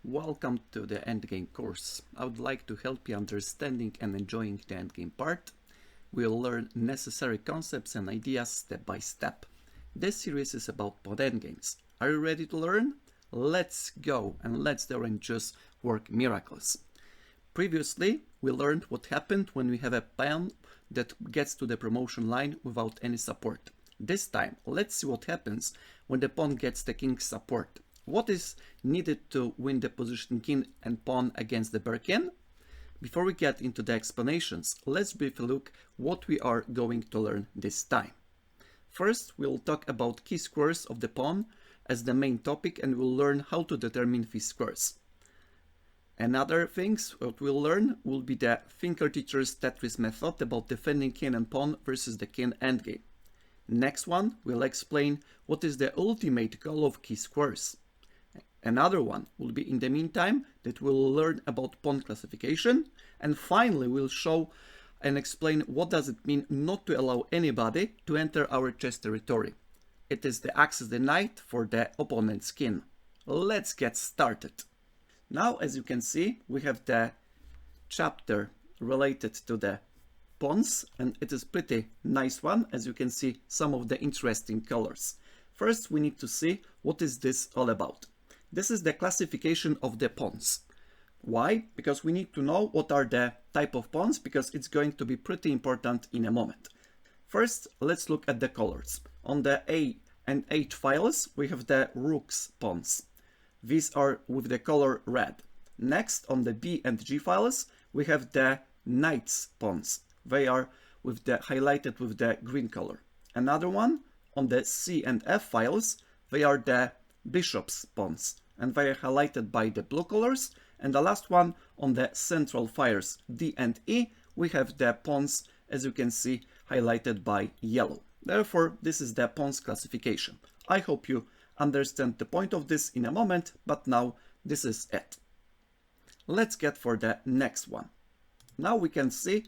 Welcome to the Endgame course. I would like to help you understanding and enjoying the endgame part. We'll learn necessary concepts and ideas step by step. This series is about pod endgames. Are you ready to learn? Let's go and let's the oranges work miracles. Previously, we learned what happened when we have a pawn that gets to the promotion line without any support. This time, let's see what happens when the pawn gets the king's support. What is needed to win the position king and pawn against the bare king? Before we get into the explanations, let's briefly look what we are going to learn this time. First, we'll talk about key squares of the pawn as the main topic, and we'll learn how to determine these squares. Another things what we'll learn will be the Thinkerteacher's Tetris method about defending king and pawn versus the king endgame. Next one, we'll explain what is the ultimate goal of key squares. Another one will be in the meantime that we'll learn about pawn classification, and finally we'll show and explain what does it mean not to allow anybody to enter our chess territory. It is the access denied for the opponent's king. Let's get started. Now, as you can see, we have the chapter related to the pawns, and it is pretty nice one. As you can see, some of the interesting colors. First, we need to see what is this all about. This is the classification of the pawns. Why? Because we need to know what are the type of pawns, because it's going to be pretty important in a moment. First, let's look at the colors. On the A and H files, we have the rook's pawns. These are with the color red. Next, on the B and G files, we have the knight's pawns. They are with the highlighted with the green color. Another one, on the C and F files, they are the bishop's pawns, and they are highlighted by the blue colors. And the last one, on the central files D and E, we have the pawns, as you can see, highlighted by yellow. Therefore, this is the pawns classification. I hope you understand the point of this in a moment, but now this is it. Let's get for the next one. Now we can see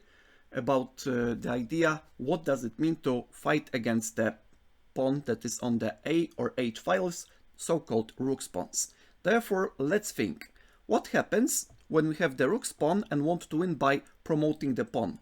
about the idea what does it mean to fight against the pawn that is on the A or H files, so-called rook's pawns. Therefore, let's think. What happens when we have the rook's pawn and want to win by promoting the pawn?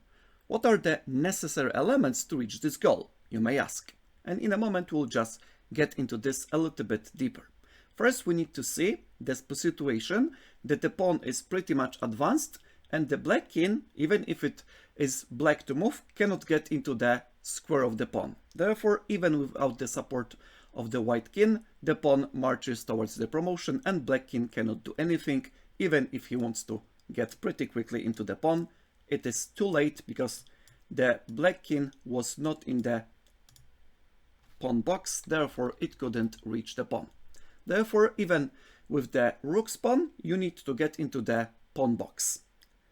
What are the necessary elements to reach this goal, you may ask? And in a moment we'll just get into this a little bit deeper. First, we need to see the situation that the pawn is pretty much advanced, and the black king, even if it is black to move, cannot get into the square of the pawn. Therefore, even without the support of the white king, the pawn marches towards the promotion, and black king cannot do anything. Even if he wants to get pretty quickly into the pawn, it is too late, because the black king was not in the pawn box, therefore it couldn't reach the pawn. Therefore, even with the rook's pawn, you need to get into the pawn box.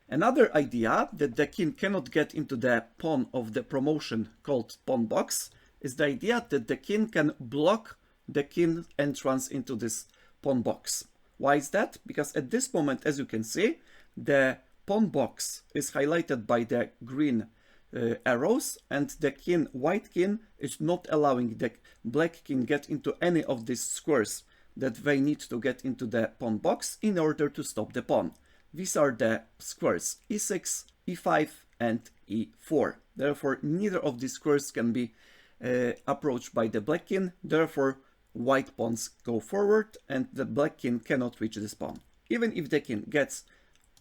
Another idea that the king cannot get into the pawn of the promotion, called pawn box, is the idea that the king can block the king's entrance into this pawn box. Why is that? Because at this moment, as you can see, the pawn box is highlighted by the green arrows, and the king, white king, is not allowing the black king get into any of these squares that they need to get into the pawn box in order to stop the pawn. These are the squares e6, e5, and e4. Therefore, neither of these squares can be approached by the black king. Therefore, white pawns go forward, and the black king cannot reach this pawn. Even if the king gets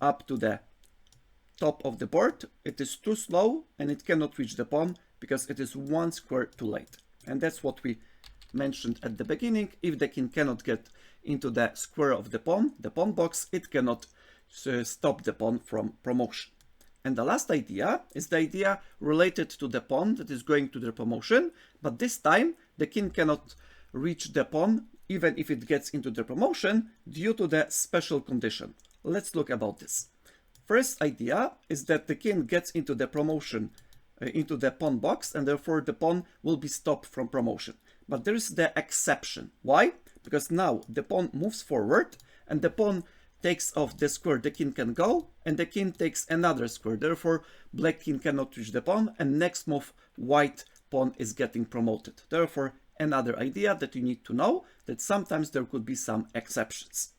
up to the top of the board, it is too slow and it cannot reach the pawn because it is one square too late. And that's what we mentioned at the beginning. If the king cannot get into the square of the pawn box, it cannot stop the pawn from promotion. And the last idea is the idea related to the pawn that is going to the promotion, but this time the king cannot reach the pawn even if it gets into the promotion due to the special condition. Let's look about this. First idea is that the king gets into the promotion, into the pawn box, and therefore the pawn will be stopped from promotion. But there is the exception. Why? Because now the pawn moves forward, and the pawn takes off the square the king can go, and the king takes another square. Therefore, black king cannot reach the pawn, and next move, white pawn is getting promoted. Therefore, another idea that you need to know, that sometimes there could be some exceptions.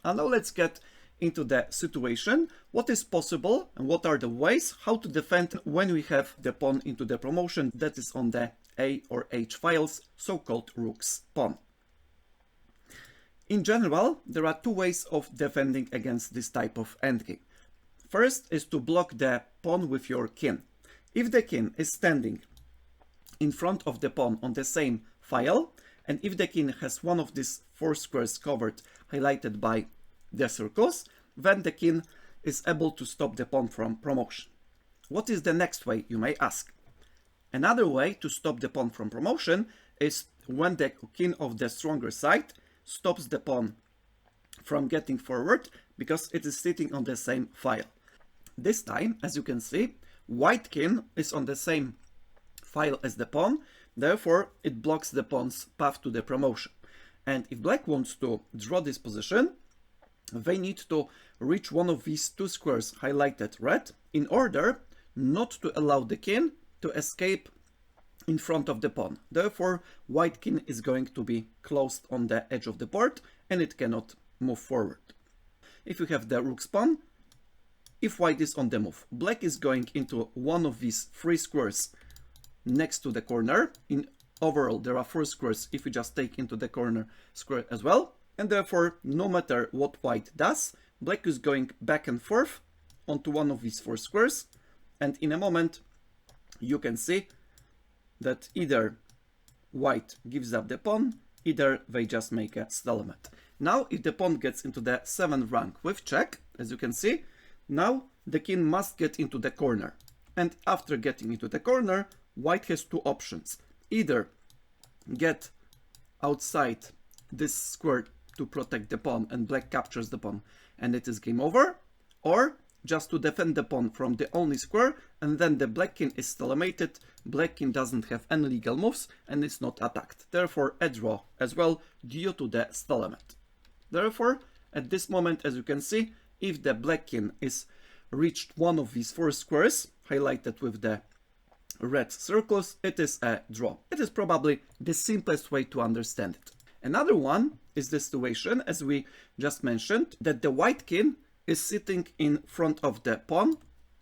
And now let's get into the situation, what is possible and what are the ways how to defend when we have the pawn into the promotion that is on the A or H files, so-called rook's pawn. In general, there are two ways of defending against this type of endgame. First is to block the pawn with your king. If the king is standing in front of the pawn on the same file, and if the king has one of these four squares covered, highlighted by the circles, then the king is able to stop the pawn from promotion. What is the next way, you may ask? Another way to stop the pawn from promotion is when the king of the stronger side stops the pawn from getting forward because it is sitting on the same file. This time, as you can see, white king is on the same file as the pawn, therefore it blocks the pawn's path to the promotion. And if black wants to draw this position, they need to reach one of these two squares highlighted red in order not to allow the king to escape in front of the pawn. Therefore, white king is going to be closed on the edge of the board and it cannot move forward. If you have the rook's pawn, if white is on the move, black is going into one of these three squares next to the corner. In overall, there are four squares if you just take into the corner square as well. And therefore, no matter what white does, black is going back and forth onto one of these four squares. And in a moment, you can see that either white gives up the pawn, either they just make a stalemate. Now, if the pawn gets into the 7th rank with check, as you can see, now the king must get into the corner. And after getting into the corner, white has two options. Either get outside this square to protect the pawn and black captures the pawn and it is game over, or just to defend the pawn from the only square and then the black king is stalemated, black king doesn't have any legal moves and is not attacked. Therefore a draw as well due to the stalemate. Therefore at this moment, as you can see, if the black king is reached one of these four squares highlighted with the red circles, it is a draw. It is probably the simplest way to understand it. Another one is the situation, as we just mentioned, that the white king is sitting in front of the pawn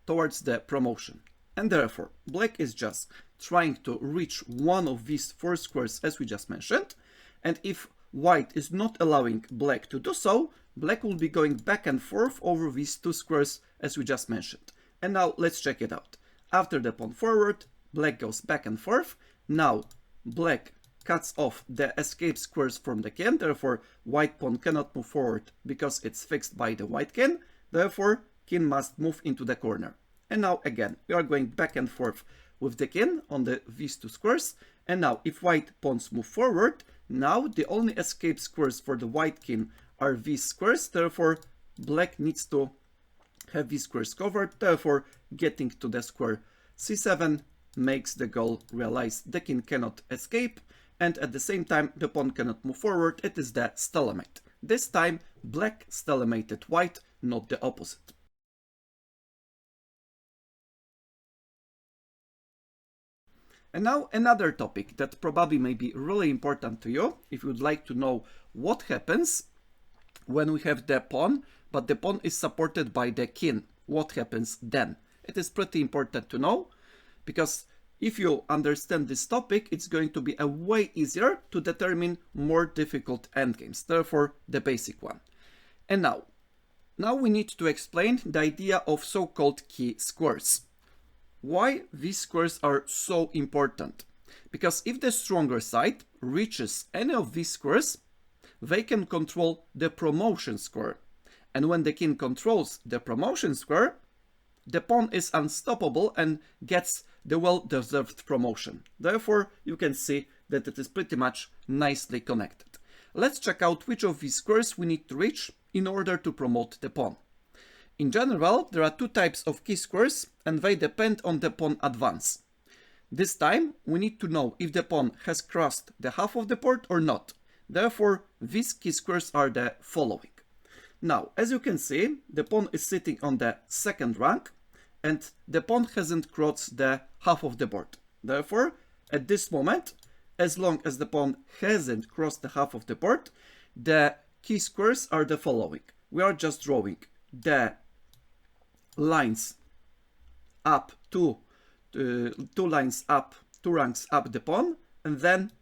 towards the promotion. And therefore, black is just trying to reach one of these four squares, as we just mentioned. And if white is not allowing black to do so, black will be going back and forth over these two squares, as we just mentioned. And now let's check it out. After the pawn forward, black goes back and forth. Now, black cuts off the escape squares from the king, therefore white pawn cannot move forward because it's fixed by the white king, therefore king must move into the corner. And now again, we are going back and forth with the king on these two squares, and now if white pawns move forward, now the only escape squares for the white king are these squares, therefore black needs to have these squares covered, therefore getting to the square c7 makes the goal realized. The king cannot escape, and at the same time the pawn cannot move forward. It is the stalemate. This time black stalemated white, not the opposite. And now another topic that probably may be really important to you if you would like to know what happens when we have the pawn, but the pawn is supported by the king. What happens then? It is pretty important to know, because if you understand this topic, it's going to be a way easier to determine more difficult endgames, therefore the basic one. And now we need to explain the idea of so-called key squares. Why these squares are so important? Because if the stronger side reaches any of these squares, they can control the promotion square. And when the king controls the promotion square, the pawn is unstoppable and gets the well-deserved promotion. Therefore, you can see that it is pretty much nicely connected. Let's check out which of these squares we need to reach in order to promote the pawn. In general, there are two types of key squares and they depend on the pawn advance. This time, we need to know if the pawn has crossed the half of the board or not. Therefore, these key squares are the following. Now, as you can see, the pawn is sitting on the 2nd rank and the pawn hasn't crossed the half of the board. Therefore, at this moment, as long as the pawn hasn't crossed the half of the board, the key squares are the following. we are just drawing the lines up two ranks up the pawn, and then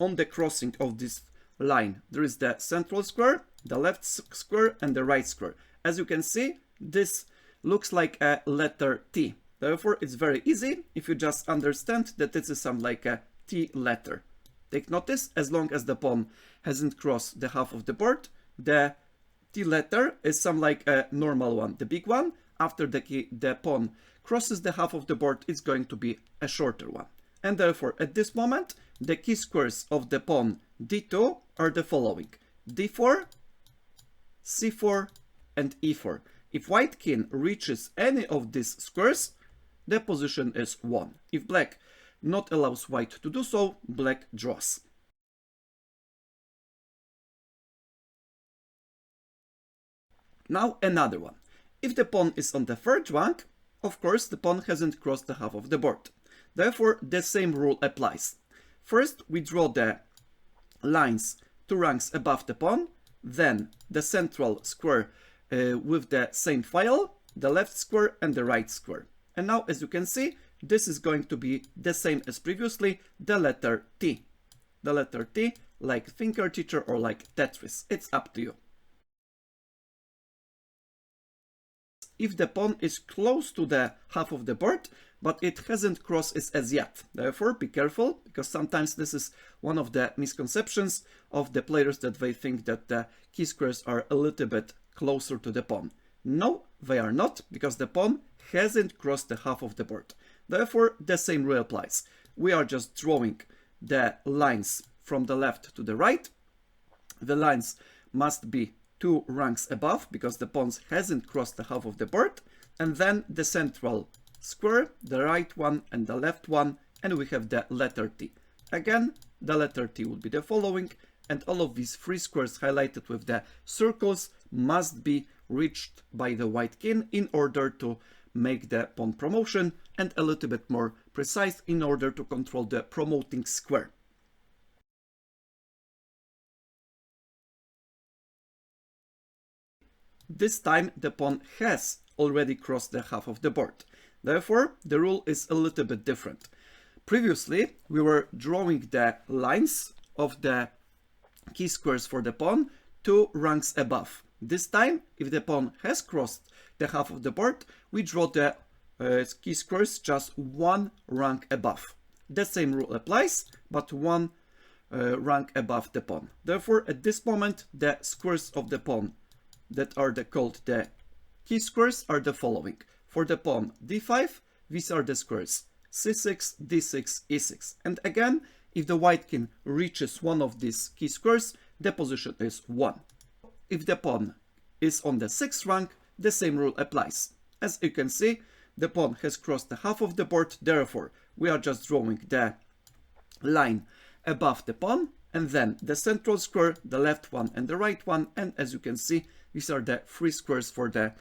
on the crossing of this line there is the central square, the left square, and the right square. As you can see, this looks like a letter T. Therefore, it's very easy if you just understand that this is some like a T letter. Take notice, as long as the pawn hasn't crossed the half of the board, the T letter is some like a normal one, the big one. After the pawn crosses the half of the board, it's going to be a shorter one. And therefore, at this moment, the key squares of the pawn D2 are the following: D4, C4, and E4. If white king reaches any of these squares, the position is 1. If black not allows white to do so, black draws. Now another one. If the pawn is on the third rank, of course the pawn hasn't crossed the half of the board. Therefore, the same rule applies. First, we draw the lines 2 ranks above the pawn, then the central square with the same file, the left square and the right square. And now, as you can see, this is going to be the same as previously, the letter T. The letter T, like Thinkerteacher or like Tetris. It's up to you. If the pawn is close to the half of the board, but it hasn't crossed it as yet. Therefore, be careful, because sometimes this is one of the misconceptions of the players, that they think that the key squares are a little bit closer to the pawn. No, they are not, because the pawn hasn't crossed the half of the board. Therefore, the same rule applies. We are just drawing the lines from the left to the right. The lines must be 2 ranks above, because the pawn hasn't crossed the half of the board, and then the central square, the right one and the left one, and we have the letter T. Again, the letter T would be the following, and all of these 3 squares highlighted with the circles must be reached by the white king in order to make the pawn promotion, and a little bit more precise, in order to control the promoting square. This time the pawn has already crossed the half of the board. Therefore, the rule is a little bit different. Previously, we were drawing the lines of the key squares for the pawn 2 ranks above. This time, if the pawn has crossed the half of the board, we draw the key squares just 1 rank above. The same rule applies, but 1 rank above the pawn. Therefore, at this moment, the squares of the pawn that are called the key squares are the following. For the pawn d5, these are the squares c6, d6, e6. And again, if the white king reaches one of these key squares, the position is 1. If the pawn is on the 6th rank, the same rule applies. As you can see, the pawn has crossed the half of the board, therefore we are just drawing the line above the pawn, and then the central square, the left one and the right one, and as you can see, these are the 3 squares for the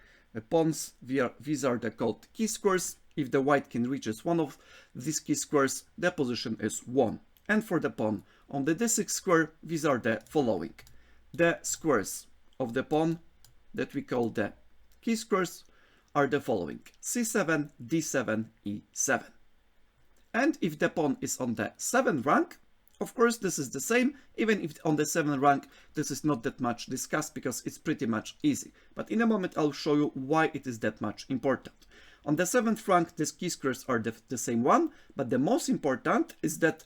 pawns. These are the called key squares. If the white king reaches one of these key squares, the position is 1. And for the pawn on the d6 square, these are the following. The squares of the pawn that we call the key squares are the following: c7, d7, e7. And if the pawn is on the 7th rank, of course, this is the same. Even if on the 7th rank, this is not that much discussed, because it's pretty much easy. But in a moment, I'll show you why it is that much important. On the 7th rank, these key squares are the same one, but the most important is that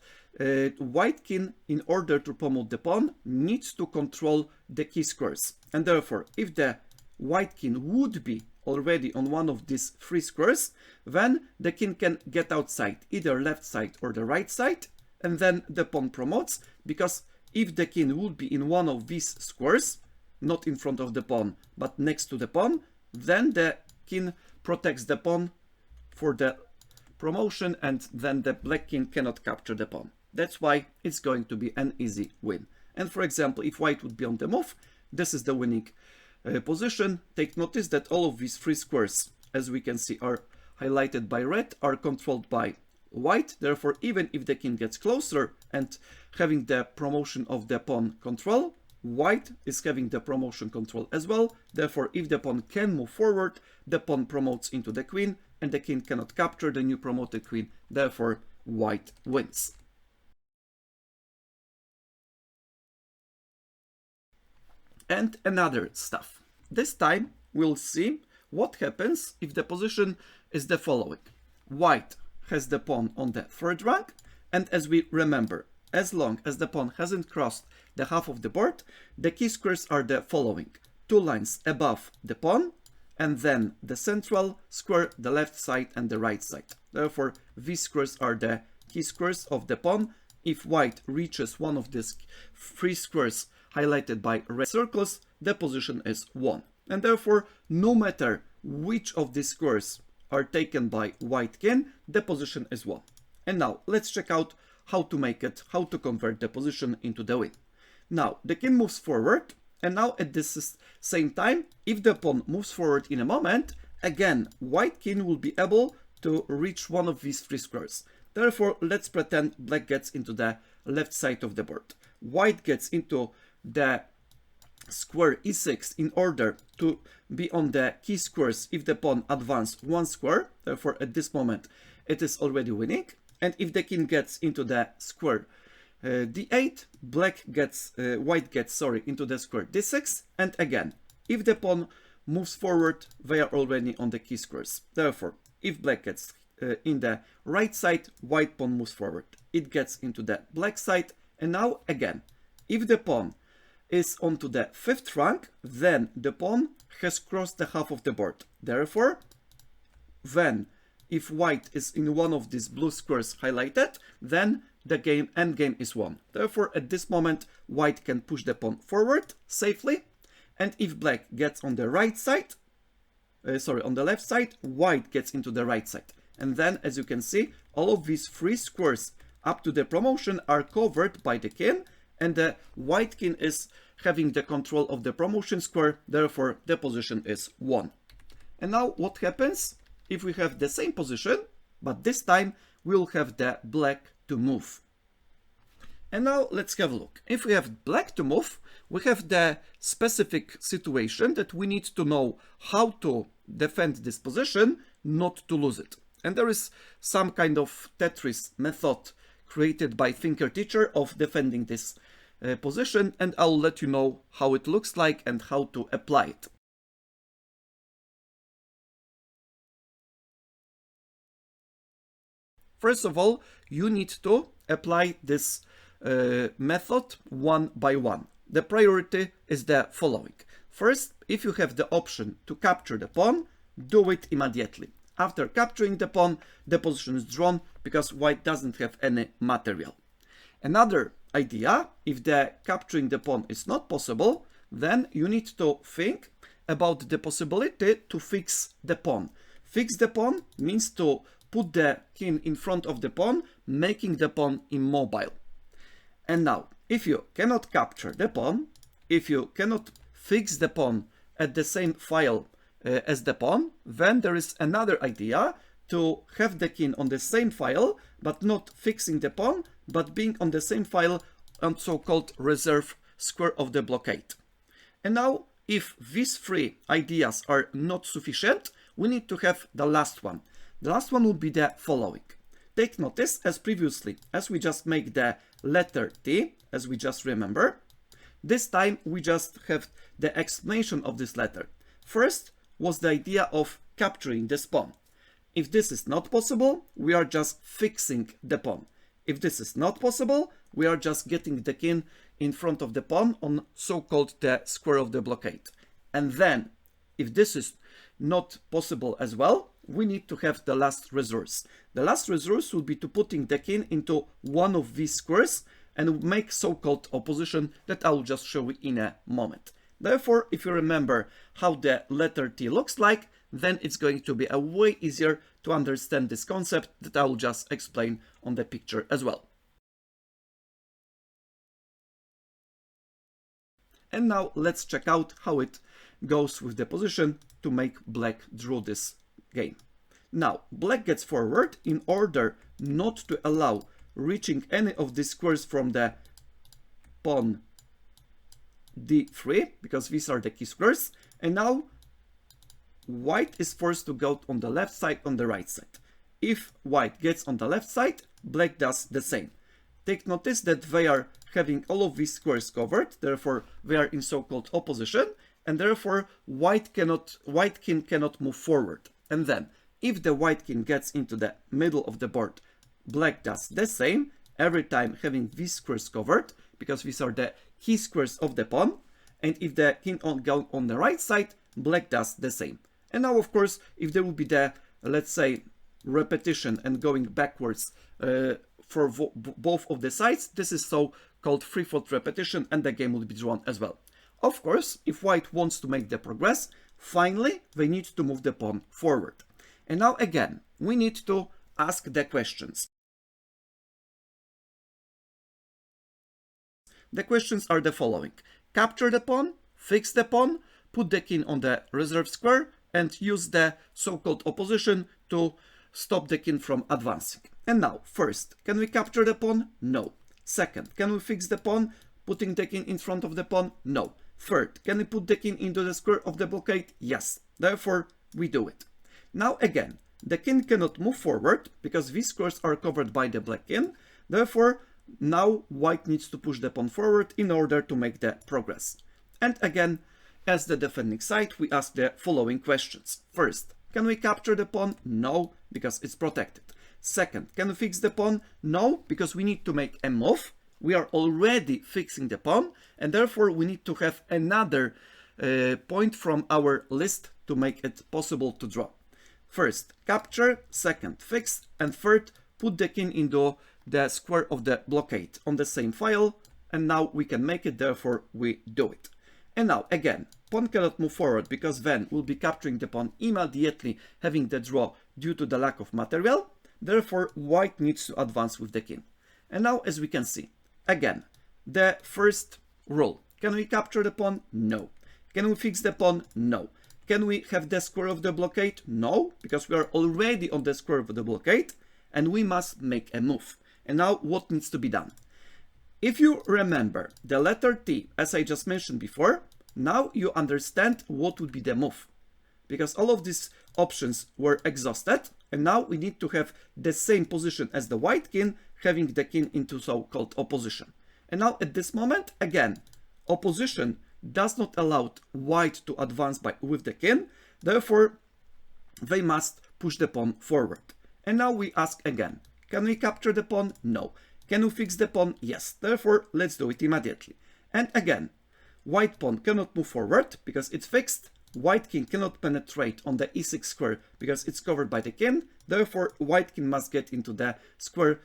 white king, in order to promote the pawn, needs to control the key squares. And therefore, if the white king would be already on one of these 3 squares, then the king can get outside, either left side or the right side, and then the pawn promotes, because if the king would be in one of these squares, not in front of the pawn, but next to the pawn, then the king protects the pawn for the promotion, and then the black king cannot capture the pawn. That's why it's going to be an easy win. And for example, if white would be on the move, this is the winning position. Take notice that all of these 3 squares, as we can see, are highlighted by red, are controlled by white. Therefore, even if the king gets closer and having the promotion of the pawn control, white is having the promotion control as well. Therefore, if the pawn can move forward, the pawn promotes into the queen, and the king cannot capture the new promoted queen. Therefore, white wins. And another stuff. This time, we'll see what happens if the position is the following. White has the pawn on the third rank, and as we remember, as long as the pawn hasn't crossed the half of the board, the key squares are the following. 2 lines above the pawn, and then the central square, the left side and the right side. Therefore, these squares are the key squares of the pawn. If white reaches one of these 3 squares highlighted by red circles, the position is won. And therefore, no matter which of these squares are taken by white king, the position is won. And now, let's check out how to convert the position into the win. Now, the king moves forward, and now at this same time, if the pawn moves forward in a moment, again, white king will be able to reach one of these 3 squares. Therefore, let's pretend black gets into the left side of the board. White gets into the square e6 in order to be on the key squares if the pawn advanced 1 square. Therefore, at this moment, it is already winning. And if the king gets into the square d8, white gets into the square d6. And again, if the pawn moves forward, they are already on the key squares. Therefore, if black gets in the right side, white pawn moves forward. It gets into the black side. And now again, if the pawn is onto the 5th rank, then the pawn has crossed the half of the board. Therefore, then if white is in one of these blue squares highlighted, then the endgame is won. Therefore, at this moment, white can push the pawn forward safely. And if black gets on the right side, on the left side, white gets into the right side. And then, as you can see, all of these 3 squares up to the promotion are covered by the king, and the white king is having the control of the promotion square. Therefore, the position is won. And now what happens if we have the same position, but this time we'll have the black to move? And now let's have a look. If we have black to move, we have the specific situation that we need to know how to defend this position, not to lose it. And there is some kind of Tetris method created by ThinkerTeacher of defending this position, and I'll let you know how it looks like and how to apply it. First of all, you need to apply this method one by one. The priority is the following. First, if you have the option to capture the pawn, do it immediately. After capturing the pawn, the position is drawn because white doesn't have any material. Another idea, if the capturing the pawn is not possible, then you need to think about the possibility to fix the pawn. Fix the pawn means to put the king in front of the pawn, making the pawn immobile. And now, if you cannot capture the pawn, if you cannot fix the pawn at the same file as the pawn, then there is another idea to have the king on the same file, but not fixing the pawn, but being on the same file on so-called reserve square of the blockade. And now, if these 3 ideas are not sufficient, we need to have the last one. The last one would be the following. Take notice, as previously, as we just make the letter T, as we just remember, this time we just have the explanation of this letter. First was the idea of capturing this pawn. If this is not possible, we are just fixing the pawn. If this is not possible, we are just getting the king in front of the pawn on so-called the square of the blockade. And then, if this is not possible as well, we need to have the last resource. The last resource would be to putting the king into one of these squares and make so-called opposition that I will just show you in a moment. Therefore, if you remember how the letter T looks like, then it's going to be a way easier to understand this concept that I will just explain on the picture as well. And now let's check out how it goes with the position to make black draw this game. Now, black gets forward in order not to allow reaching any of these squares from the pawn d3 because these are the key squares, and now white is forced to go on the left side, on the right side. If white gets on the left side, black does the same. Take notice that they are having all of these squares covered, therefore they are in so-called opposition, and therefore white king cannot move forward. And then, if the white king gets into the middle of the board, black does the same, every time having these squares covered, because these are the key squares of the pawn, and if the king goes on the right side, black does the same. And now, of course, if there will be the, let's say, repetition and going backwards for both of the sides, this is so-called three-fold repetition, and the game will be drawn as well. Of course, if white wants to make the progress, finally, they need to move the pawn forward. And now, again, we need to ask the questions. The questions are the following. Capture the pawn, fix the pawn, put the king on the reserve square, and use the so-called opposition to stop the king from advancing. And now, first, can we capture the pawn? No. Second, can we fix the pawn, putting the king in front of the pawn? No. Third, can we put the king into the square of the blockade? Yes. Therefore, we do it. Now again, the king cannot move forward because these squares are covered by the black king. Therefore, now white needs to push the pawn forward in order to make the progress. And again, as the defending side, we ask the following questions. First, can we capture the pawn? No, because it's protected. Second, can we fix the pawn? No, because we need to make a move. We are already fixing the pawn, and therefore we need to have another point from our list to make it possible to draw. First, capture. Second, fix. And third, put the king into the square of the blockade on the same file. And now we can make it, therefore we do it. And now, again, pawn cannot move forward because then we'll be capturing the pawn immediately, having the draw due to the lack of material. Therefore, white needs to advance with the king. And now, as we can see, again, the first rule. Can we capture the pawn? No. Can we fix the pawn? No. Can we have the square of the blockade? No, because we are already on the square of the blockade, and we must make a move. And now, what needs to be done? If you remember the letter T, as I just mentioned before, now you understand what would be the move. Because all of these options were exhausted, and now we need to have the same position as the white king, having the king into so-called opposition. And now at this moment, again, opposition does not allow white to advance with the king, therefore they must push the pawn forward. And now we ask again, can we capture the pawn? No. Can we fix the pawn? Yes. Therefore, let's do it immediately. And again, white pawn cannot move forward because it's fixed. White king cannot penetrate on the e6 square because it's covered by the king. Therefore, white king must get into the square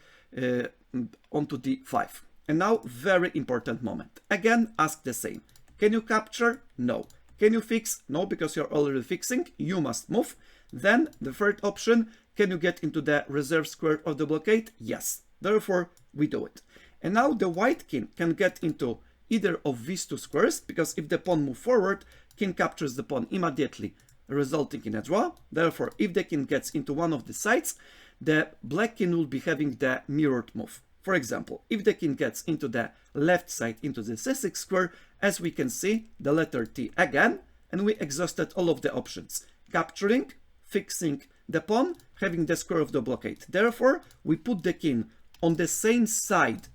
onto d5. And now, very important moment. Again, ask the same. Can you capture? No. Can you fix? No, because you're already fixing. You must move. Then, the third option, can you get into the reserve square of the blockade? Yes. Therefore, we do it. And now the white king can get into either of these two squares, because if the pawn moves forward, king captures the pawn immediately, resulting in a draw. Therefore, if the king gets into one of the sides, the black king will be having the mirrored move. For example, if the king gets into the left side, into the c6 square, as we can see, the letter T again, and we exhausted all of the options. Capturing, fixing the pawn, having the square of the blockade. Therefore, we put the king on the same side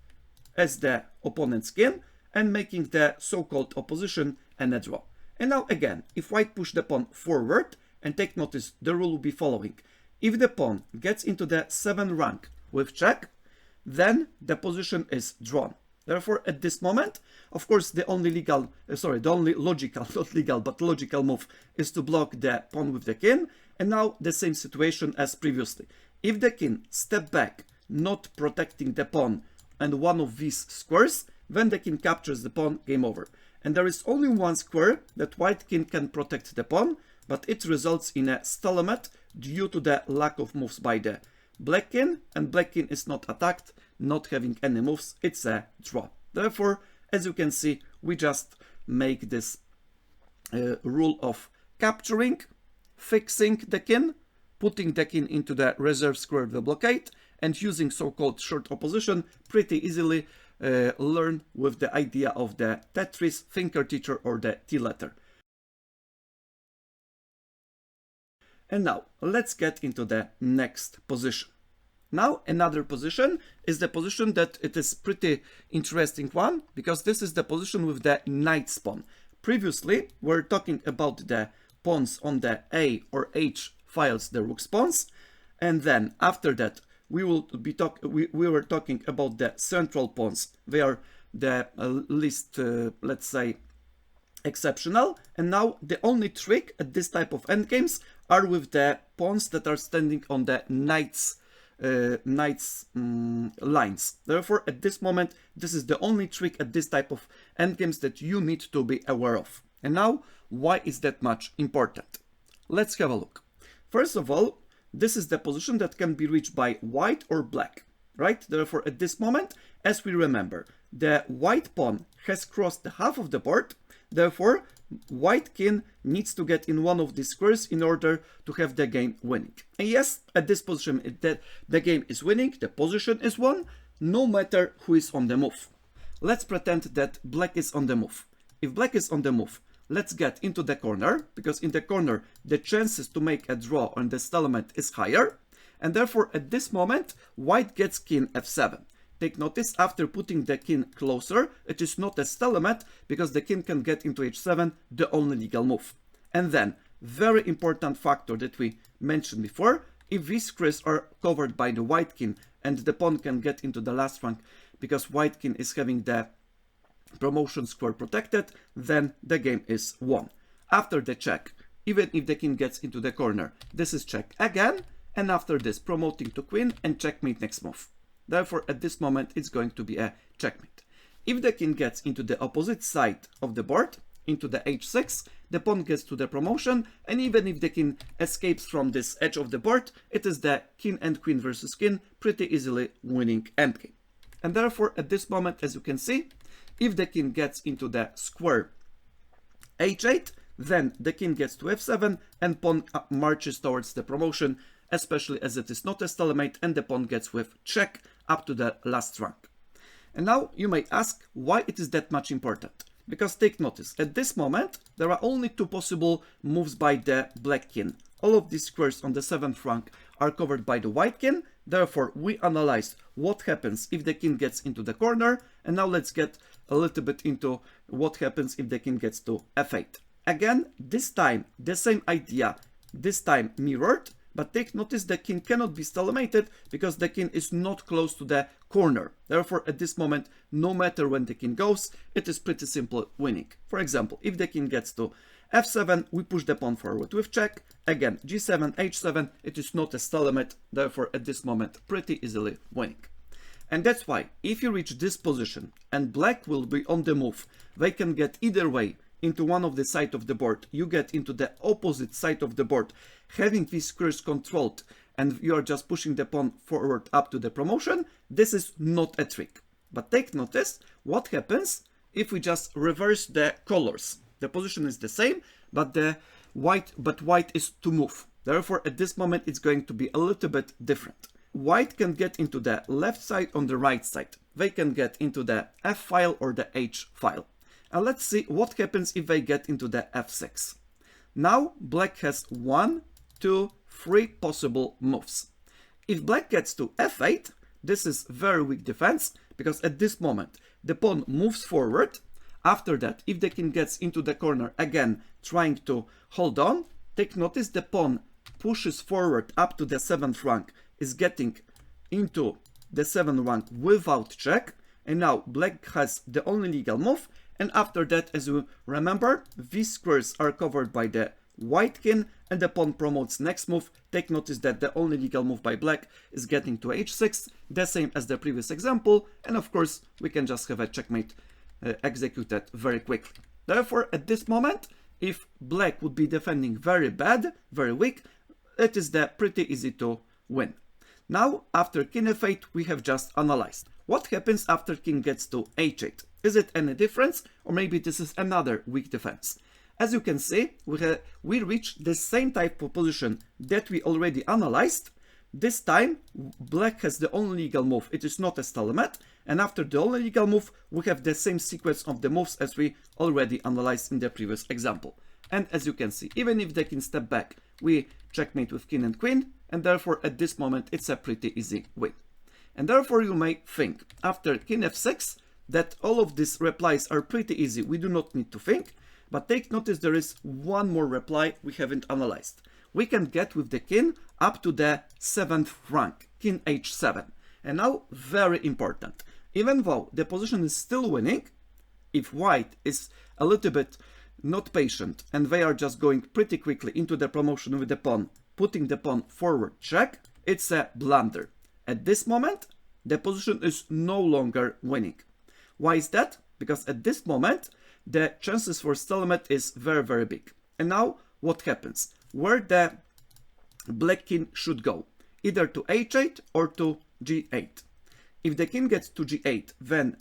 as the opponent's king, and making the so-called opposition and a draw. And now again, if white push the pawn forward, and take notice, the rule will be following. If the pawn gets into the 7th rank with check, then the position is drawn. Therefore, at this moment, of course, the only logical, not legal, but logical move is to block the pawn with the king. And now the same situation as previously. If the king step back, not protecting the pawn and one of these squares, then the king captures the pawn, game over. And there is only one square that white king can protect the pawn, but it results in a stalemate due to the lack of moves by the black king, and black king is not attacked, not having any moves, it's a draw. Therefore, as you can see, we just make this rule of capturing, fixing the king, putting the king into the reserve square of the blockade, and using so-called short opposition pretty easily learn with the idea of the Tetris, ThinkerTeacher, or the T letter. And now let's get into the next position. Now another position is the position that it is pretty interesting one, because this is the position with the knight pawn. Previously we're talking about the pawns on the A or H files, the rook pawns, and then after that we were talking about the central pawns. They are the least let's say exceptional, and now the only trick at this type of endgames are with the pawns that are standing on the knight's lines. Therefore at this moment this is the only trick at this type of endgames that you need to be aware of. And now why is that much important? Let's have a look. First of all, this is the position that can be reached by white or black, right? Therefore at this moment, as we remember, the white pawn has crossed the half of the board. Therefore white king needs to get in one of these squares in order to have the game winning. And yes, at this position the game is winning, the position is won, no matter who is on the move. Let's pretend that black is on the move. If black is on the move, let's get into the corner, because in the corner the chances to make a draw on the stalemate is higher, and therefore at this moment white gets king f7. Take notice, after putting the king closer, it is not a stalemate because the king can get into h7, the only legal move. And then, very important factor that we mentioned before, if these squares are covered by the white king and the pawn can get into the last rank because white king is having the promotion square protected, then the game is won. After the check, even if the king gets into the corner, this is check again, and after this promoting to queen and checkmate next move. Therefore, at this moment, it's going to be a checkmate. If the king gets into the opposite side of the board, into the h6, the pawn gets to the promotion, and even if the king escapes from this edge of the board, it is the king and queen versus king, pretty easily winning endgame. And therefore, at this moment, as you can see, if the king gets into the square h8, then the king gets to f7, and pawn marches towards the promotion, especially as it is not a stalemate, and the pawn gets with check up to the last rank. And now you may ask why it is that much important. Because take notice, at this moment there are only two possible moves by the black king. All of these squares on the 7th rank are covered by the white king. Therefore we analyzed what happens if the king gets into the corner, and now let's get a little bit into what happens if the king gets to f8. Again, this time the same idea, this time mirrored. But take notice, the king cannot be stalemated because the king is not close to the corner. Therefore, at this moment, no matter when the king goes, it is pretty simple winning. For example, if the king gets to f7, we push the pawn forward with check. Again, g7, h7, it is not a stalemate. Therefore, at this moment, pretty easily winning. And that's why, if you reach this position and black will be on the move, they can get either way into one of the side of the board, you get into the opposite side of the board, having these squares controlled, and you are just pushing the pawn forward up to the promotion. This is not a trick. But take notice what happens if we just reverse the colors. The position is the same, but white is to move. Therefore, at this moment, it's going to be a little bit different. White can get into the left side on the right side. They can get into the F file or the H file. And let's see what happens if they get into the f6. Now black has 1, 2, 3 possible moves. If black gets to f8, this is very weak defense, because at this moment the pawn moves forward. After that, if the king gets into the corner again, trying to hold on, take notice the pawn pushes forward up to the 7th rank, is getting into the 7th rank without check, and now black has the only legal move. And after that, as you remember, these squares are covered by the white king, and the pawn promotes next move. Take notice that the only legal move by black is getting to h6, the same as the previous example, and of course we can just have a checkmate executed very quickly. Therefore, at this moment, if black would be defending very bad, very weak, it is pretty easy to win. Now, after king f8, we have just analyzed. What happens after king gets to h8? Is it any difference, or maybe this is another weak defense? As you can see, we reached the same type of position that we already analyzed. This time, black has the only legal move. It is not a stalemate, And after the only legal move, we have the same sequence of the moves as we already analyzed in the previous example. And as you can see, even if they can step back, we checkmate with king and queen, and therefore at this moment it's a pretty easy win. And therefore you may think, after king f6, that all of these replies are pretty easy, we do not need to think, but take notice there is one more reply we haven't analyzed. We can get with the king up to the 7th rank, king h7. And now, very important, even though the position is still winning, if white is a little bit not patient and they are just going pretty quickly into the promotion with the pawn, putting the pawn forward check, it's a blunder. At this moment, the position is no longer winning. Why is that? Because at this moment, the chances for stalemate is very, very big. And now, what happens? Where the black king should go? Either to h8 or to g8. If the king gets to g8, then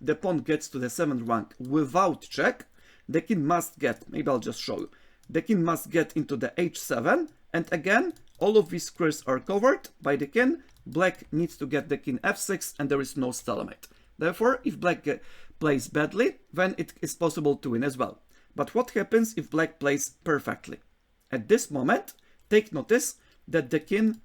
the pawn gets to the 7th rank without check. The king must get, maybe I'll just show you, the king must get into the h7, and again, all of these squares are covered by the king. Black needs to get the king f6, and there is no stalemate. Therefore, if black plays badly, then it is possible to win as well. But what happens if black plays perfectly? At this moment, take notice that the king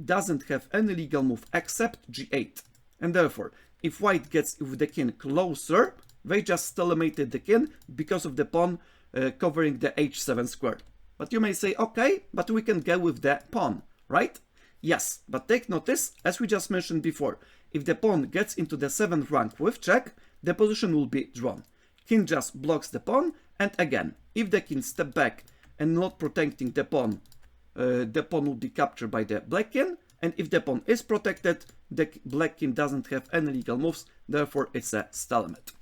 doesn't have any legal move except g8. And therefore, if white gets with the king closer, they just stalemated the king because of the pawn covering the h7 square. But you may say, okay, but we can go with the pawn, right? Yes, but take notice, as we just mentioned before, if the pawn gets into the 7th rank with check, the position will be drawn. King just blocks the pawn, and again, if the king step back and not protecting the pawn will be captured by the black king, and if the pawn is protected, the black king doesn't have any legal moves, therefore it's a stalemate.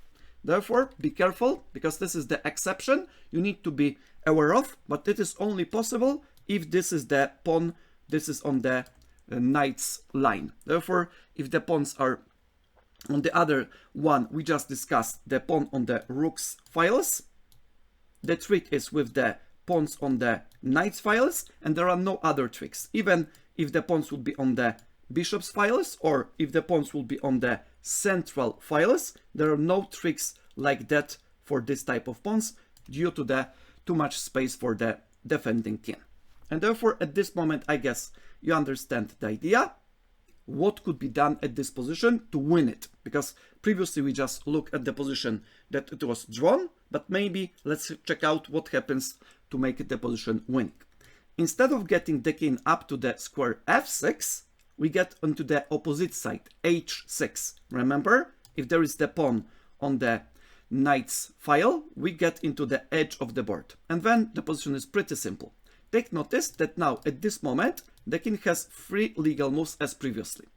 Therefore, be careful, because this is the exception you need to be aware of, but it is only possible if this is the pawn, this is on the knight's line. Therefore, if the pawns are on the other one, we just discussed the pawn on the rook's files. The trick is with the pawns on the knight's files, and there are no other tricks. Even if the pawns would be on the bishop's files, or if the pawns will be on the central files, there are no tricks like that for this type of pawns due to the too much space for the defending king. And therefore, at this moment, I guess you understand the idea. What could be done at this position to win it? Because previously we just looked at the position that it was drawn, but maybe let's check out what happens to make it the position winning. Instead of getting the king up to the square f6, we get onto the opposite side, h6. Remember, if there is the pawn on the knight's file, we get into the edge of the board. And then the position is pretty simple. Take notice that now, at this moment, the king has 3 legal moves as previously.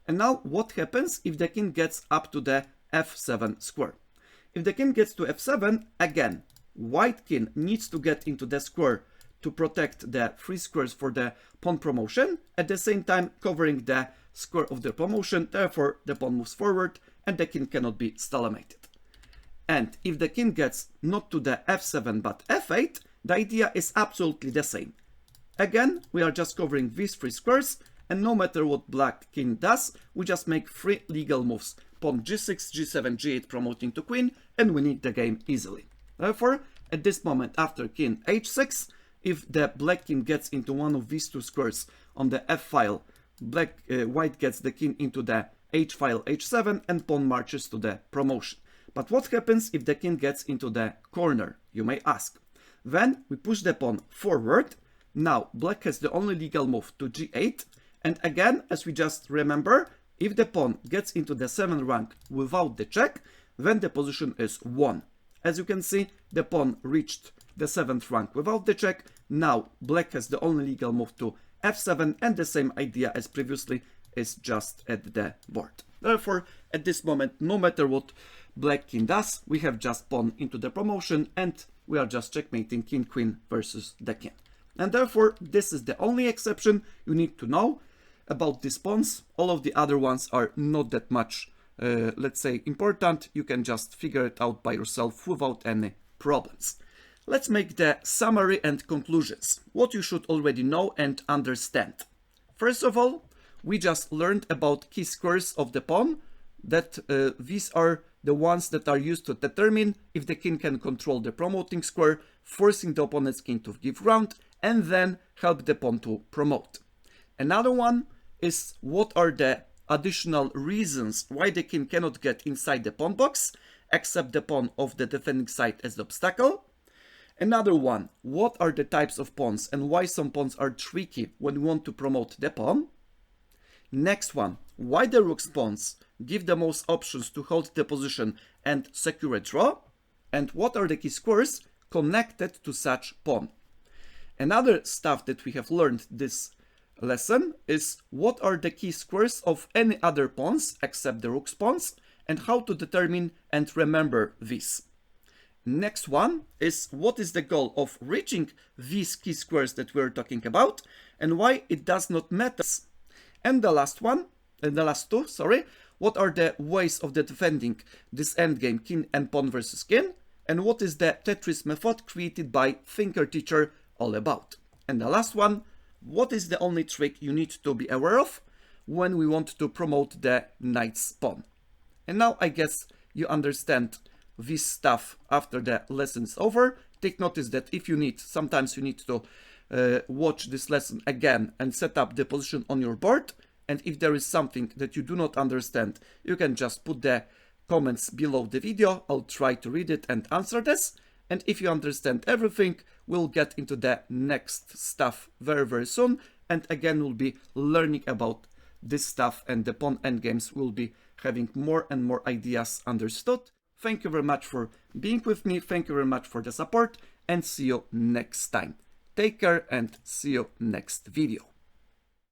And now, what happens if the king gets up to the f7 square? If the king gets to f7, again, white king needs to get into the square to protect the 3 squares for the pawn promotion, at the same time covering the square of the promotion, therefore the pawn moves forward and the king cannot be stalemated. And if the king gets not to the f7 but f8, the idea is absolutely the same. Again, we are just covering these 3 squares, and no matter what black king does, we just make 3 legal moves. Pawn g6, g7, g8 promoting to queen, and winning the game easily. Therefore, at this moment after king h6, if the black king gets into one of these 2 squares on the f file, white gets the king into the h file h7 and pawn marches to the promotion. But what happens if the king gets into the corner, you may ask? Then we push the pawn forward. Now black has the only legal move to g8, and again, as we just remember, if the pawn gets into the 7th rank without the check, then the position is won. As you can see, the pawn reached the 7th rank without the check. Now black has the only legal move to f7, and the same idea as previously is just at the board. Therefore, at this moment, no matter what black king does, we have just pawn into the promotion, and we are just checkmating king-queen versus the king. And therefore, this is the only exception you need to know about these pawns. All of the other ones are not that much, let's say, important. You can just figure it out by yourself without any problems. Let's make the summary and conclusions. What you should already know and understand. First of all, we just learned about key squares of the pawn that these are the ones that are used to determine if the king can control the promoting square, forcing the opponent's king to give ground, and then help the pawn to promote. Another one is what are the additional reasons why the king cannot get inside the pawn box, except the pawn of the defending side as the obstacle. Another one, what are the types of pawns and why some pawns are tricky when we want to promote the pawn. Next one, why the rook's pawns give the most options to hold the position and secure a draw, and what are the key squares connected to such pawn. Another stuff that we have learned this lesson is what are the key squares of any other pawns except the rook's pawns, and how to determine and remember these. Next one is what is the goal of reaching these key squares that we're talking about, and why it does not matter. And the last two, what are the ways of defending this endgame king and pawn versus king, and what is the Tetris method created by ThinkerTeacher all about. And the last one, what is the only trick you need to be aware of when we want to promote the knight's pawn. And now I guess you understand this stuff after the lesson is over. Take notice that if you need, sometimes you need to watch this lesson again and set up the position on your board. And if there is something that you do not understand, you can just put the comments below the video. I'll try to read it and answer this. And if you understand everything, we'll get into the next stuff very, very soon. And again, we'll be learning about this stuff, and the pawn endgames will be having more and more ideas understood. Thank you very much for being with me. Thank you very much for the support, and see you next time. Take care and see you next video.